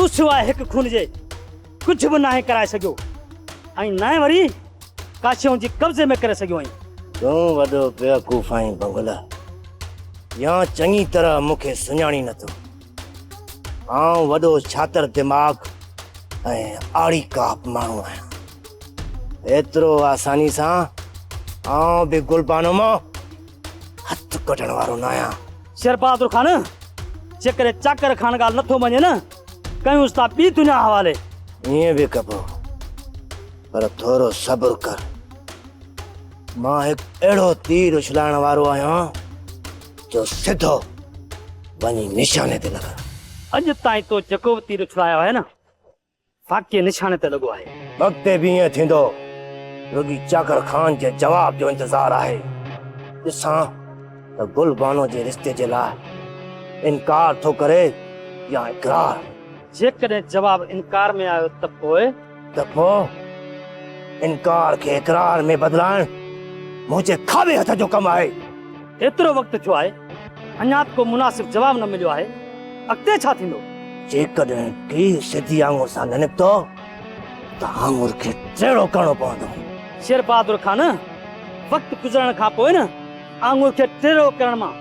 तू सिवाय एक खून जे कुछ भी ना कराए सको आई ना वरी काशियों जी कब्जे में करे सको आई तू वडो बेवकूफ आई बंगला या चंगी तरह मुखे सुञाणी न तो आऊं वडो छातर दिमाग ऐं आड़ी काप माण्हू आहियां एतिरो आसानी सां आऊं बि गुलबानो मां हथ कढण वारो न आहियां शेर बहादुर खान जेकर चाकर खान ॻाल्हि नथो मञे न कयूंसि था ॿी दुनिया हवाले ईअं बि कबो पर थोरो सब्र कर मां हिकु अहिड़ो तीर उछलाइण वारो आहियां जो सिधो वञी निशाने ते लॻा अॼु ताईं तो जेको बि तीर उछलायो आहे न फाके निशाने ते लॻो आहे वक़्ते बि ईअं थींदो रुॻी चाकर खान जे जवाब जो इंतज़ार आहे ॾिसां त गुलबानो जे रिश्ते जे लाइ इनकार थो करे या इक़रार जेकॾहिं जवाब इनकार में आयो त पोइ इनकार खे इक़रार में बदिलाइण मुंहिंजे खाॿे हथ जो कमु आहे एतिरो वक़्तु थियो आहे अञा को मुनासिब जवाब न मिलियो आहे अॻिते छा थींदो जेकॾहिं की सिधी आङुर सां न निकितो त आङुर खे टेढ़ो करणो पवंदो शेर बहादुर खान वक़्तु गुज़रण खां पोइ न आङुर खे टेढ़ो करण मां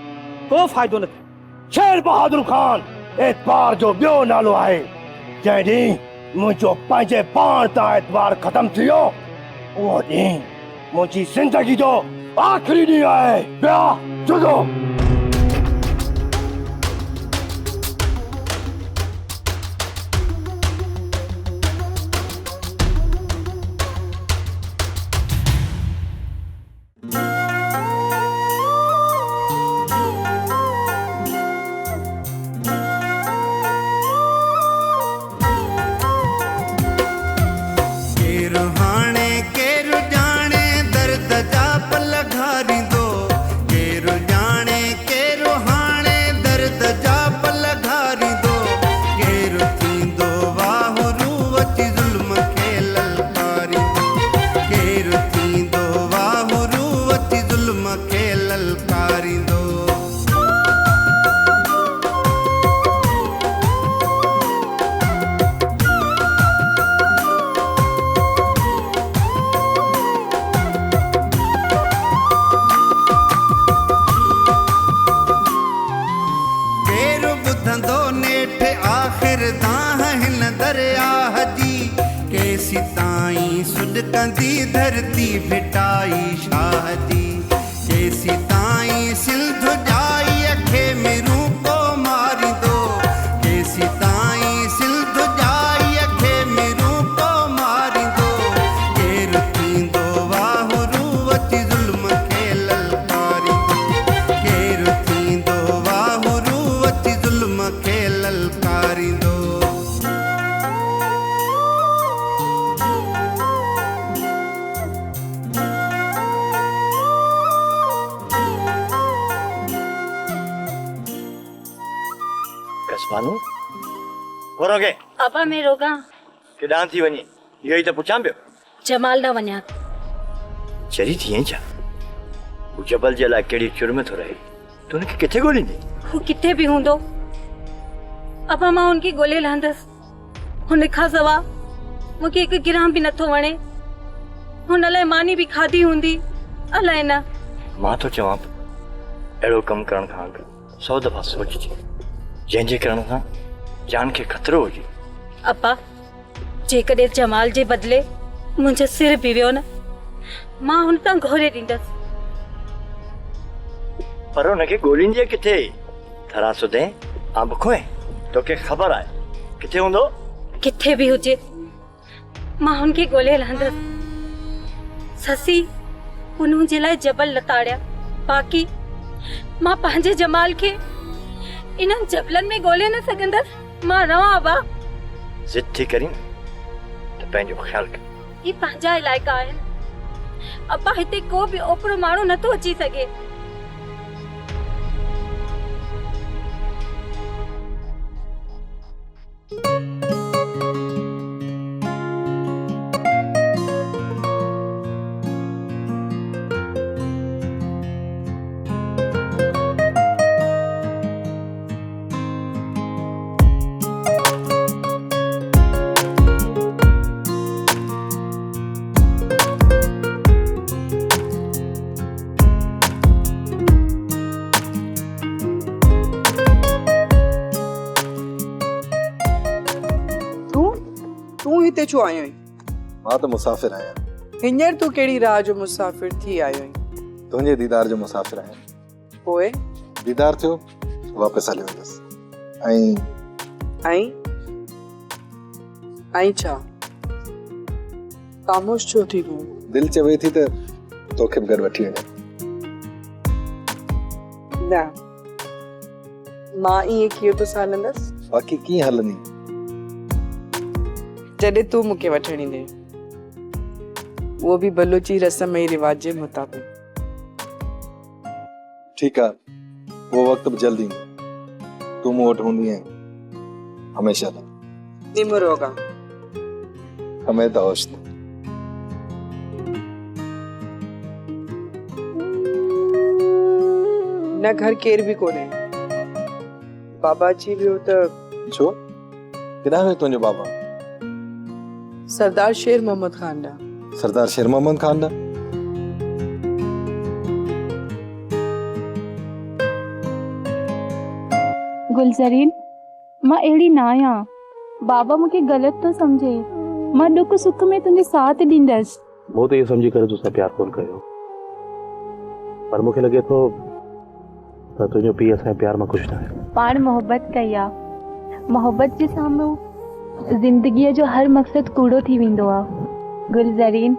को फ़ाइदो न थियो शेर बहादुर खान एतबार जो ॿियो नालो आहे जंहिं ॾींहुं मुंहिंजो पंहिंजे पाण तां एतबार ख़तमु थी वियो उहो ॾींहुं मुंहिंजी ज़िंदगी जो आख़िरी ॾींहुं आहे ॿिया जुदो कंदी धरती भिटाई शादी कैसी ताई सिंध जाई अखे मेरू को मारी दो कैसी ताई सिंध जाई अखे मेरू को मारी दो केर थींदो वाहुरू अची ज़ुल्म खे ललकारी दो केर थींदो वाहुरू अची ज़ुल्म खे ललकारी दो बानू वरोगे अपा मैं रोगा केॾां थी वञे इहो ई त पुछां पियो जमाल न वञा चरी थी छा हू जबल जे लाइ कहिड़ी चुर में थो रहे तूं हुनखे किथे ॻोल्हींदी हू किथे बि हूंदो अपा मां हुनखे ॻोल्हे लहंदसि हुन खां सवा मूंखे हिकु गिराम बि नथो वणे हुन लाइ मानी बि खाधी हूंदी अलाए न मां थो चवां अहिड़ो कमु करण खां अॻु 100 दफ़ा सोचिजे जंहिंजे करण सां जान खे ख़तरो हुजे अपा जेकॾहिं जमाल जे बदिले मुंहिंजो सिर बि वियो न मां हुन तां घोरे ॾींदसि पर हुनखे ॻोल्हींदीअ किथे थरा सुधे अंब खोए तोखे ख़बर आहे किथे हूंदो किथे बि हुजे मां हुनखे ॻोल्हे लहंदसि ससी हुन जे लाइ जबल लताड़िया बाक़ी मां पंहिंजे जमाल खे इन्हनि जबलनि में ॻोल्हे न सघंदसि मां रवां बा ज़िद थी करी त पंहिंजो ख़्यालु कर ही पंहिंजा इलाइक़ा आहिनि अपा हिते को बि ओपरो माण्हू नथो अची सघे हिते छो आयो आहीं? मां त मुसाफ़िर आहियां। हींअर तूं कहिड़ी राह जो मुसाफ़िर थी आयो आहीं? तुंहिंजे दीदार जो मुसाफ़िर आहियां। पोइ दीदार थियो वापसि हली वेंदुसि। ऐं छा ख़ामोश छो थी वियो? दिलि चवे थी त तोखे बि गॾु वठी वञां। न, मां ईअं कीअं तोसां हलंदसि बाक़ी कीअं हलंदी? जॾहिं तूं मूंखे वठण ईंदे, उहो बि बलूची रस्म ऐं रिवाज जे मुताबिक़। ठीकु आहे, उहो वक़्तु बि जल्दी ईंदो। तूं मूं वटि हूंदी आहीं हमेशह लाइ। निमरो होगा हमें तो होश न घर केर भी कोने। बाबा जी भी हो तो छो किना है तुंहिंजो बाबा? सरदार शेर मोहम्मद खान दा। सरदार शेर मोहम्मद खान दा? गुलज़रीन, मां अहिड़ी न आहियां। बाबा मूंखे ग़लति तो समझे। मां दुख सुख में तुंहिंजे साथ ॾींदसि। मूं त इहो सम्झी करे तोसां प्यार कोन कयो, पर मूंखे लॻे थो त तुंहिंजो पीउ असांजे प्यार मां ख़ुशि न आहे। पाण मोहबत कई आहे। मोहबत जे साम्हूं ज़िंदगीअ जो हर मक़सदु कूड़ो थी वेंदो आहे। गुलज़रीन,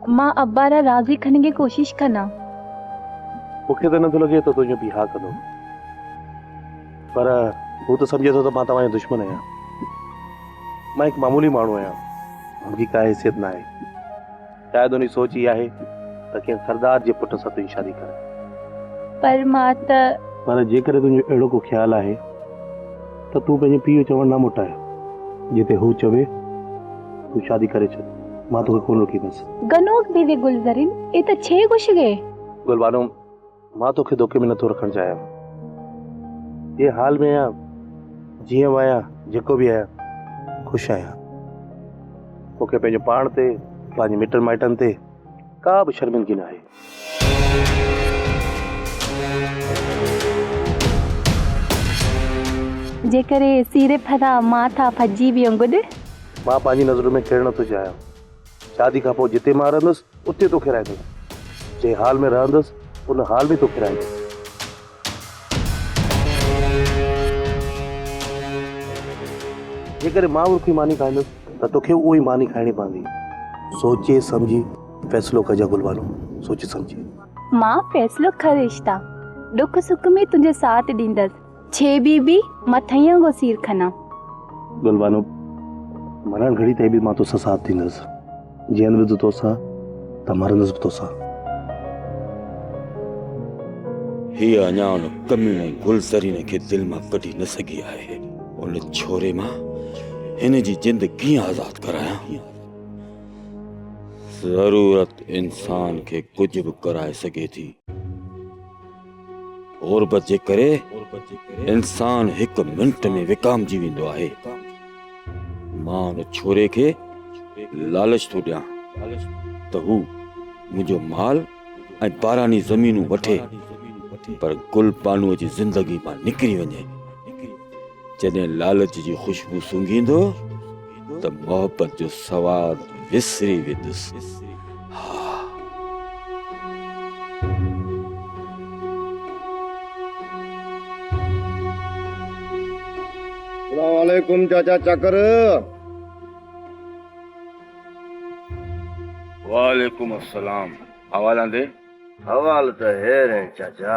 मां अब्बा रा राज़ी खणण जी कोशिशि कंदा। मूंखे त नथो लॻे त तुंहिंजो पीउ हा कंदो, पर हू त सम्झे थो त मां तव्हांजो दुश्मन आहियां। मां हिकु मामूली माण्हू आहियां, मुंहिंजी का हैसियत न आहे। शायदि उन सोच ई आहे त कंहिं सरदार जे पुट सां तुंहिंजी शादी करे। पर जेकर तुंहिंजो अहिड़ो को ख़्यालु आहे त तूं पंहिंजे पीउ जो चवणु न मोटाए। जिते हू चवे तूं शादी करे छॾ, मां तोखे कोन रोकींदुसि। गनोक दीदी गुलज़रीन, ये त छे कुछ गए। गुलबानो, मां तोखे धोखे में नथो रखणु चाहियां। ये हाल में आहियां, जीअं बि आहियां, जेको बि आहियां, ख़ुशि आहियां। मूंखे पंहिंजो पाण ते, पंहिंजे मिटनि माइटनि ते का बि शर्मिंदगी न आहे। जेकरे सीरे फरा माथा फजी वियो गुड। मां पंहिंजी नज़र में किरण थो चाहियां। शादी खां पोइ जिते मां रहंदुसि उते तोखे रहंदुसि। जे हाल में रहंदुसि उन हाल में तोखे रहंदुसि। जेकर मां उनकी मानी खाईंदुसि त तोखे उहो ई मानी खाइणी पवंदी। सोचे समझी फ़ैसिलो कजां गुलबानो, सोचे समझी। मां फ़ैसिलो खरिश्ता दुख सुख में तुंहिंजे साथ ॾींदसि। छे बी मथां को सीर खना। गुलबानो, मरण घड़ी ताईं बि मां तोसां साथ ॾींदुसि। जीअं बि तोसां त मरंदुसि बि तोसां। हीअ अञा उन कमीने गुलज़रीन खे दिलि मां कढी न सघी आहे। उन छोरे मां हिन जी जिंदगी कीअं आज़ाद करायां? ज़रूरत इंसान खे कुझु बि कराए सघे थी। औरबत जे करे इंसान हिकु मिंट में विकामजी वेंदो आहे। मां उन छोरे खे लालच थो ॾियां त हू मुंहिंजो माल ऐं बारानी ज़मीनूं वठे, पर गुल बानूअ जी ज़िंदगी मां निकिरी वञे। जॾहिं लालच जी ख़ुशबू सूंघींदो त मोहबत जो सवादु विसरी वेंदुसि। वालेकुम चाचा चकर। वालेकुम अस्सलाम। हवाला दे। हवाल तो है रे चाचा।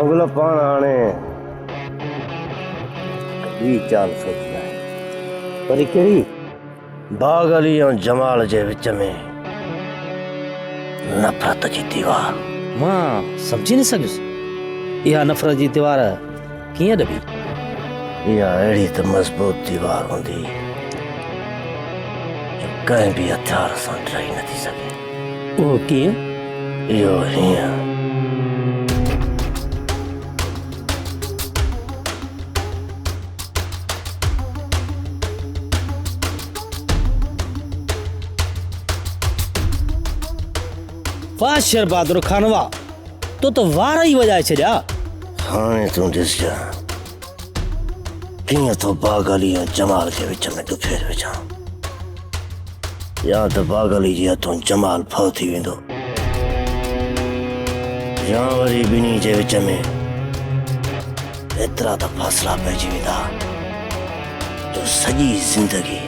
बंगला पान आने भी चाल सोचता है पर कहिड़ी बाग अली और जमाल जे विच में नफ़रत जी दीवार। मां सम्झी न सघियुसि इहा नफ़रत जी दीवार कीअं ॾबी? इहा अहिड़ी त मज़बूत दीवार हूंदी जो कंहिं बि हथियार सां टही नथी सघे। उहो कीअं? इहो हीअं वाह शेर बहादुर खानवा, तो वार ई वॼाए छॾिया। हाणे तूं ॾिसजां कीअं थो बाग अली ऐं जमाल जे विच में दुफेर विझां, या त बाग अली जे हथों जमाल फौ थी वेंदो, या वरी ॿिन्ही जे विच में एतिरा त फ़ासिला पइजी वेंदा जो सॼी ज़िंदगी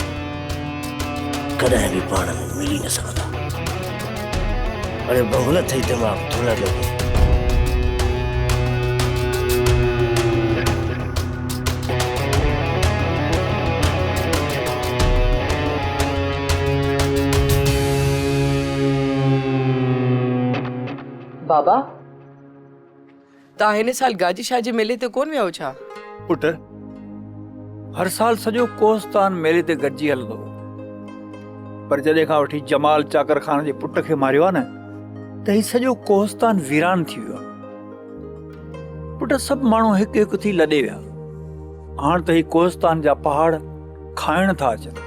कॾहिं बि पाण में मिली न सघंदा। अरे बंगला थी दिमाग़ थोड़ा लॻे। बाबा ता हिन साल गाजी शाह जे मेले ते कोन विया छा? पुट हर साल सॼो कोस्तान मेले ते गॾिजी हलंदो, पर जॾहिं खां वठी जमाल चाकर खान जे पुट खे मारियो आहे न त ही सॼो कोस्तान वीरान थी वियो आहे। पुट सभु माण्हू हिकु हिकु थी लॾे विया, हाणे त ही कोस्तान जा पहाड़ खाइण था अचनि।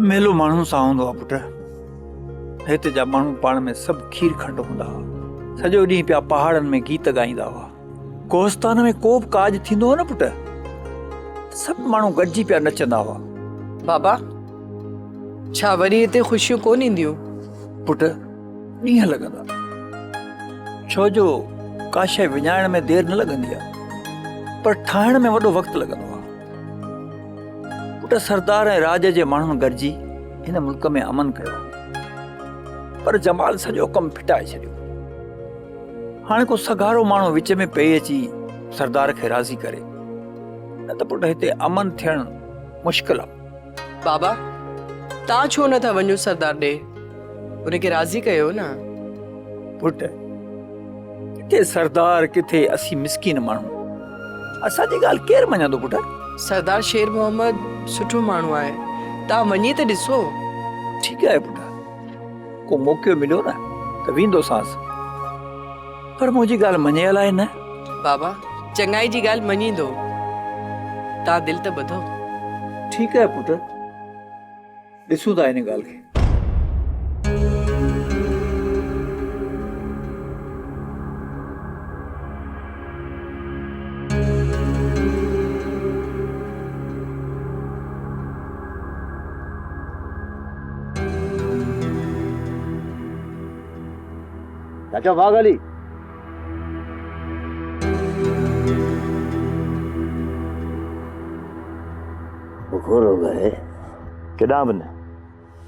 मेलो माण्हू सां हूंदो आहे पुट, हिते जा माण्हू पाण में सभु खीर खंड हूंदा हुआ, सॼो ॾींहुं पिया पहाड़नि में गीत ॻाईंदा हुआ। कोस्तान में को बि काज थींदो हो न पुट, सभु माण्हू गॾिजी पिया नचंदा हुआ। बाबा छा वरी हिते ख़ुशियूं कोन ईंदियूं? पुट ॾींहं लॻंदा, छो जो का शइ विञाइण में देरि न लॻंदी आहे, पर ठाहिण में वॾो वक़्तु लॻंदो आहे। पुट सरदार ऐं राज जे माण्हुनि गॾिजी हिन मुल्क में अमन कयो, पर जमाल सॼो कमु फिटाए छॾियो। हाणे को सगारो माण्हू विच में पई अची सरदार खे राज़ी करे, न त पुट हिते अमन थियणु मुश्किल आहे। बाबा तव्हां छो नथा वञो सरदार ॾे, उनखे राज़ी कयो न। पुट किथे सरदार किथे असीं मिसकीन माण्हू, असांजी ॻाल्हि केरु मञंदो पुट? सरदार शेर मोहम्मद सुठो माण्हू आहे, तव्हां वञी त ॾिसो। ठीकु आहे पुट, को मौक़ो मिलियो न त वेंदोसांसि, पर मुंहिंजी ॻाल्हि मञियल आहे न? बाबा चङाई जी ॻाल्हि मञींदो, तव्हां दिलि त ॿधो। ठीकु आहे पुट, ॾिसूं था हिन ॻाल्हि खे। चाचा बाग अली बुखर हो गए केॾां बि न,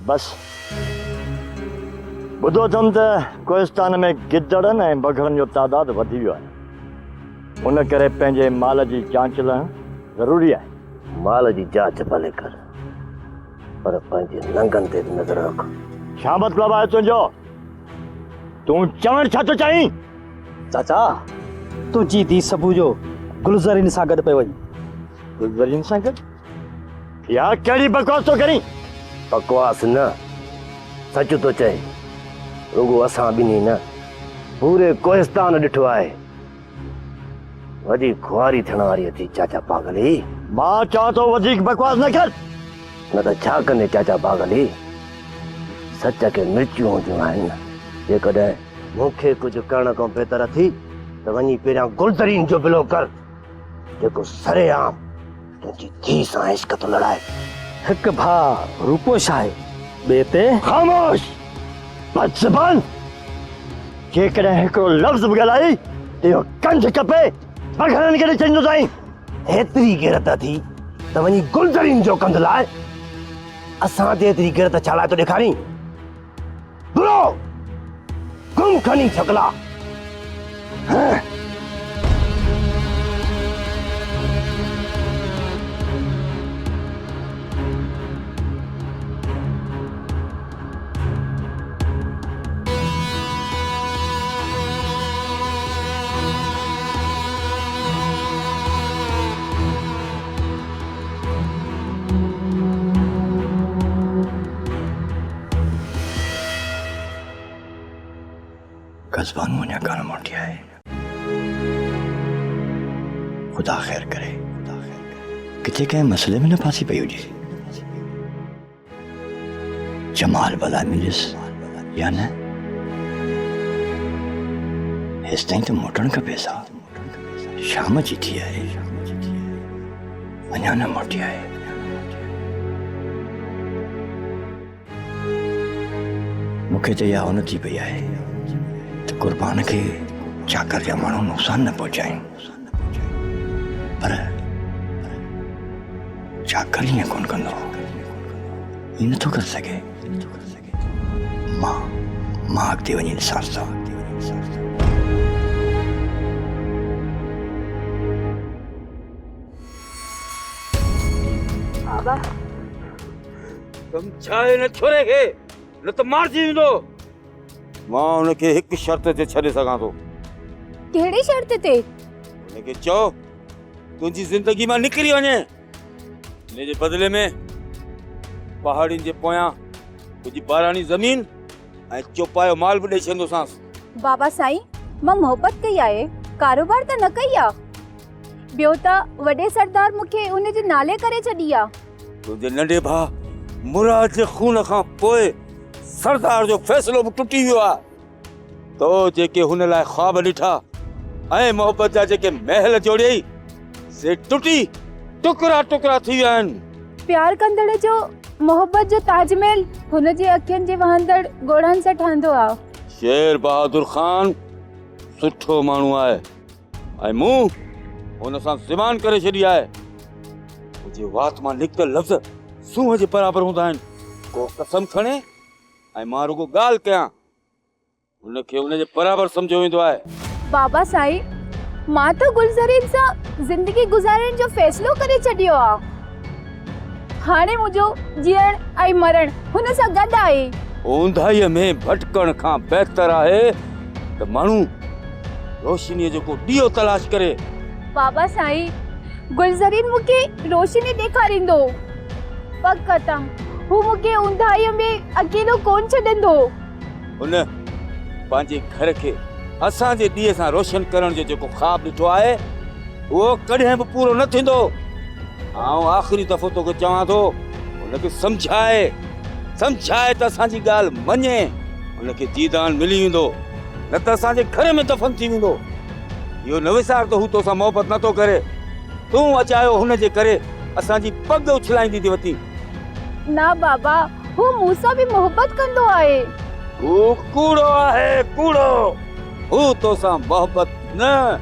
बस ॿुधो अथमि त कोहिस्तान में गिदड़नि ऐं बघड़नि जो तादादु वधी वियो आहे, उन करे पंहिंजे माल जी जांच लहणु ज़रूरी आहे। माल जी जांच भले कर, पर पंहिंजे लंगनि ते बि नज़र रख। छा मतिलबु आहे तुंहिंजो? तूं चवण छा थो चाहीं? चाचा तुंहिंजी धीउ सबू जो गुलज़रीन सां गॾु पियो वञे। गुलज़रीन सां गॾु? यार कहिड़ी बकवास थो करीं? बकवास न, सच थो चए। रुगो असां ॿिन्ही न, पूरे कोहिस्तान ॾिठो आहे। वॾी खुआरी थियण वारी थी चाचा पागली। मां चवां थो वधीक बकवास न कर, न त छा कंदे चाचा पागली? सच खे मिर्चियूं हूंदियूं आहिनि। जेकॾहिं मूंखे कुझु करण खां बहितर थी त वञी पहिरियां गुलज़रीन जो बिलो कर, जेको सरेआम तुंहिंजी धीउ सां इश्क थो लड़ाए। हिकु भाउ रूपोश आहे, ॿिए ते ख़ामोश, बदज़बान। जेकॾहिं हिकिड़ो लफ़्ज़ बि ॻाल्हाई त इहो कंध कपे, बघड़नि खे चवंदो साईं। हेतिरी ग़ैरत थी त वञी गुलज़रीन जो कंध लाइ। असां ते हेतिरी ग़ैरत छा लाइ थो ॾेखारीं? बुरो गुम खणी छकला। कस्बान मुझे कान मोटिया है। खुदा खैर करे, किथे के मसले में न फांसी पई हुजे। जमाल भला मिलिस या न? इस ताईं तो मोटण का पैसा शाम जी थी है, अञा न मोटिया है। मुखे तो या उन थी पई आहे तो कुर्बान के चाकर जा माण्हू नुक़सान न पहुंचाइन, पर चाकर ईअं कोन कंदो, ईअं नथो करे सघे। मां अॻिते वञी ॾिसांसि थो। बाबा सम्झाए न छोरे खे, न त मारजी वेंदो। मां हुनखे हिकु शर्त ते छॾे सघां थो। कहिड़ी शर्त ते? हुनखे चओ तुंहिंजी ज़िंदगी मां निकिरी वञे, हिन जे बदिले में पहाड़ियुनि जे पोयां तुंहिंजी बारानी ज़मीन ऐं चौपायो माल बि ॾेई छॾींदोसांसि। बाबा साईं, मां मोहबत कई आहे, कारोबार त न कई आहे। ॿियो त वॾे सरदार मूंखे उन जे नाले करे छॾी आहे। तुंहिंजे नंढे भाउ मुराद जे खून खां पोइ सरदार जो फ़ैसिलो बि टुटी वियो आहे। तो जेके हुन लाइ ख्वाब ॾिठा ऐं मोहबत जा जेके महल जोड़ियई से टुटी टुकड़ा टुकड़ा थी विया आहिनि। प्यार कंदड़ जो मोहब्बत जो ताजमहल हुन जे अखियुनि जे वहंदड़ गोढ़नि सां ठहंदो आहे। शेर बहादुर खान सुठो माण्हू आहे ऐं मूं हुन सां ज़बान करे छॾी आहे। मुंहिंजे वात मां निकितल लफ़्ज़ सूंहं जे बराबरि हूंदा आहिनि। को कसम खणे ऐं मां रुगो ॻाल्हि कयां, हुनखे हुन जे बराबरि सम्झो वेंदो आहे। बाबा साईं, मां त गुलज़रीन सां ज़िंदगी गुज़ारण जो फ़ैसिलो करे छॾियो आहे। हाणे मुंहिंजो जीअण ऐं मरण हुन सां गॾु आहे। ऊंधाईअ में भटकण खां बहितर आहे त माण्हू रोशनीअ जो को ॾीओ तलाश करे। बाबा साईं, गुलज़रीन मूंखे रोशनी ॾेखारींदो, पक कतम हू मूंखे ऊंधाईअ में अकेलो कोन छॾंदो। हुन पंहिंजे घर खे असांजे ॾींहं सां रोशन करण जो जेको ख्वाब ॾिठो आहे उहो कॾहिं बि पूरो न थींदो। आउं आख़िरी दफ़ो तोखे चवां थो, हुनखे सम्झाए त असांजी ॻाल्हि मञे, हुनखे जीदान मिली वेंदो, न त असांजे घर में दफ़न थी वेंदो। इहो न विसार त हू तोसां मोहबत नथो करे। तूं अचायो हुन जे करे असांजी पग उछलाईंदी थी वती। ना बाबा, हू मूंसां बि मोहबत कंदो आहे। हू कूड़ो आहे, कूड़ो। हू तोसां मोहबत न,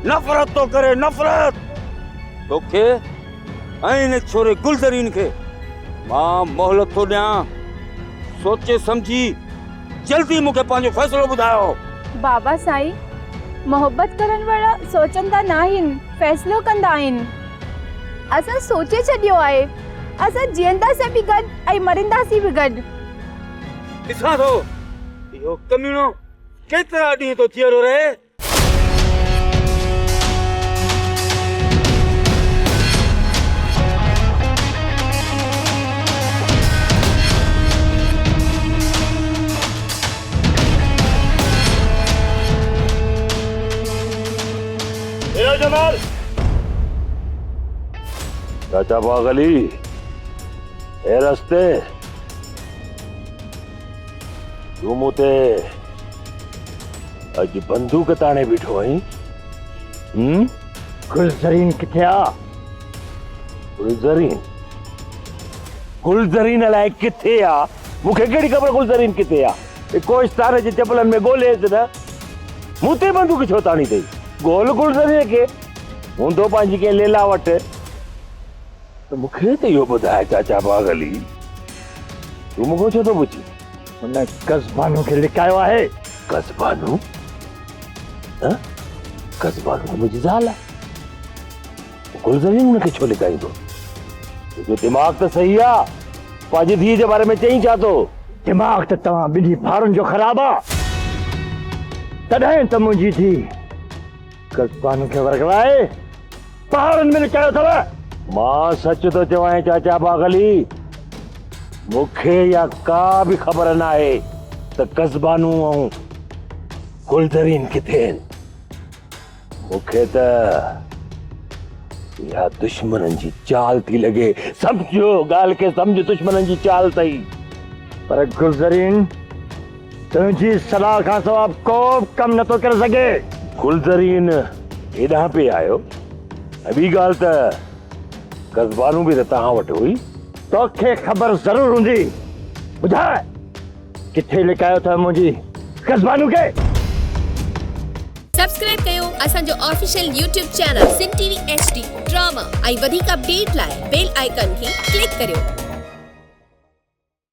नफ़रत तो करे, नफ़रत। तोखे ऐं इन छोरे गुलज़रीन खे मां मोहलत थो ॾियां। सोचे समझी जल्दी मूंखे पंहिंजो फ़ैसिलो ॿुधायो। बाबा साईं, मोहबत करण वारा सोचंदा न आहिनि, फ़ैसिलो कंदा आहिनि। असां सोचे छॾियो आहे, असां जीअंदासीं बि गॾु ऐं मरींदासीं बि गॾु। ॾिसां थो इहो कमीनो केतिरा ॾींहं तो जीअरो रहे। जमाल चाचा बागली ए रस्ते तू मूंते अज बंदूक ताणे बीठो आई। गुलज़रीन किथे आ? गुलज़रीन अलाए किथे आ? मूंखे कहिड़ी ख़बर गुलज़रीन किथे आ? कोहिस्तान जे चपलनि में ॻोल्हेसि न। मूंते बंदूक छो ताणी अथई? गोल गुलज़रीन खे हूंदो पंहिंजी कंहिं लीला वटि। त मूंखे त इहो ॿुधाए चाचा बागली, तूं मूंखां छो थो पुछी? हुन कस्बानू खे लिकायो आहे। कस्बानू? कस्बानू मुंहिंजी ज़ाल आहे। गुलज़रीन हुनखे छो लिकाईंदो? तुंहिंजो दिमाग़ त सही आहे। पंहिंजी धीअ जे बारे में चई छा थो? दिमाग़ त तव्हां ॿिन्ही भाउरनि जो ख़राबु आहे। तॾहिं त मुंहिंजी धीउ कस्बानू खे वरगलाए पहाड़नि में लिकायो अथव। मां सच थो चवां चाचा बागली, मूंखे या का बि ख़बर न आहे त कस्बानू ऐं गुलज़रीन किथे मूंखे त या दुश्मननि जी चाल थी लगे। समझो गाल के समझ, दुश्मननि जी चाल तई। पर गुलज़रीन तुझी सलाह खां सवाइ को कम नथो करे सघे। गुलज़रीन हेॾां पे आयो। ॿी ॻाल्हि त कस्बानू बि त तव्हां वटि हुई, तोखे ख़बर ज़रूर हूंदी। ॿुधाए किथे लिकायो अथव मुंहिंजी कस्बानू खे? सब्सक्राइब कयो असांजो official YouTube channel Sindh TV HD drama ऐं वधीक अपडेट लाइ बेल आइकन खे क्लिक करियो।